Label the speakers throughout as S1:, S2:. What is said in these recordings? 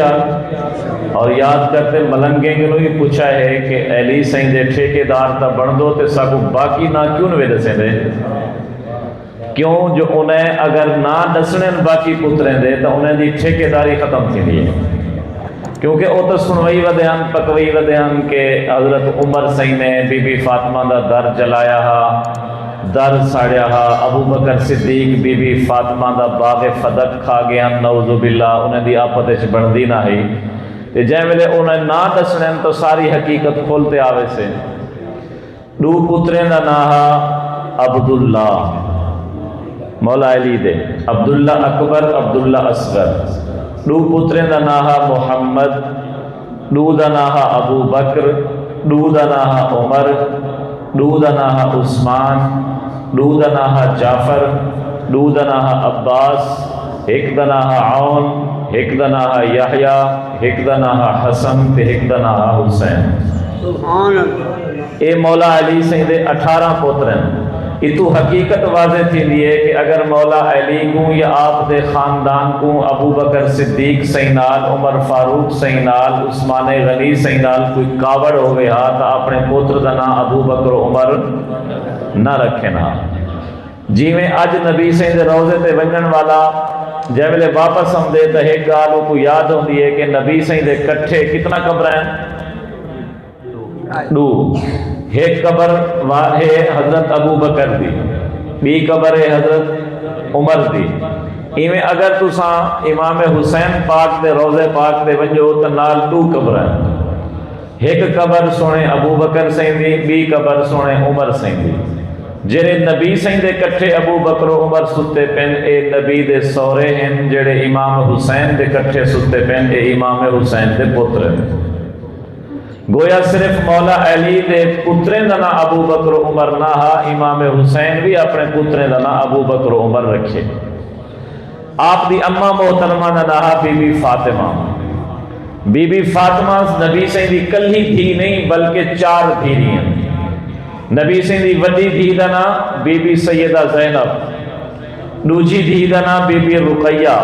S1: اور یاد کرتے ملنگیں گنو ہی پوچھا ہے کہ علی سائیں دے ٹھیکیدار تا بن دو تے ساکو باقی نہ کیوں نوے دسیں دے کیوں جو انہیں اگر نہ دسنے باقی پتریں دے تو انہیں دی ٹھیکیداری ختم تھی دیئے کیونکہ او تو سنوئی ودیان پکوئی ودیان کہ حضرت عمر سائیں نے بی بی فاطمہ دا در جلایا ہا در ساڑیا ہا ابو بکر صدیق بی بی فاطمہ دا باغ فدق کھا گیا نعوذ باللہ انہیں دی آپتش بندی نہ ہی تے جائے ملے انہیں نہ دسنے تو ساری حقیقت کھولتے آوے سے دو پتریں دا ناہا عبداللہ مولا علی دے عبداللہ اکبر عبداللہ اصغر دو پتریں دا ناہا محمد دو دا ناہا ابو بکر دو دا ناہا عمر دو دا ناہا عثمان دو دا ناہا جعفر دو دا ناہا عباس ایک دا ناہا عون ایک دا ناہا یحییٰ ایک دا ناہا حسن تے ایک دا ناہا حسین اے مولا علی سے دے 18 پوترن اتو حقیقت واضح تھی لیے کہ اگر مولا علی کو یا آپ دے خاندان کو ابو بکر صدیق سینال عمر فاروق سینال عثمان غنی سینال کوئی کاوڑ ہوئے ہاں تا اپنے پوتر دنا ابو بکر عمر نہ رکھے نا جی میں آج نبی سین دے روزے تے ونجن والا جب لے واپس ہم دے تا ایک گالوں کو یاد ہوں دیئے کہ نبی سین دے کٹھے کتنا قبر ہیں دو ایک قبر ہے حضرت ابو بکر دی بی قبر ہے حضرت عمر دی ایویں اگر تساں امام حسین پاک دے روزے پاک دے ونجو تو نال 2 قبر ہیں ایک قبر سونے ابو بکر سین دی بی قبر سونے عمر سین دی جڑے نبی سین دے کٹھے ابو بکر و عمر ستے پین اے نبی دے سورے ہیں جڑے امام حسین دے کٹھے ستے پین اے امام حسین دے پتر ہیں گویا صرف مولا علی دے پتریں دنا ابو بکر و عمر نہ ہا امام حسین بھی اپنے پتریں دنا ابو بکر و عمر رکھے آپ دی اماں محترمہ نہ ہا بی بی فاطمہ بی بی فاطمہ نبی سے دی کل ہی تھی نہیں بلکہ 4 دھیری ہیں نبی سے دی وڈی دھی دنا بی بی سیدہ زینب دوجی دھی دنا بی بی رقیہ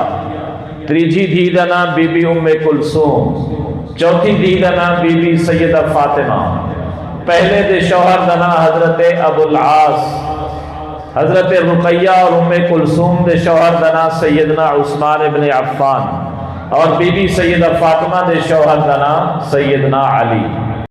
S1: تریجی دھی دنا بی بی ام کلثوم چوتھی دھی دنا بی بی سیدہ فاطمہ پہلے دے شوہر دنا حضرت ابو العاص حضرت رقیہ اور ام کلثوم دے شوہر دنا سیدنا عثمان ابن عفان اور بی بی سیدہ فاطمہ دے شوہر دنا سیدنا علی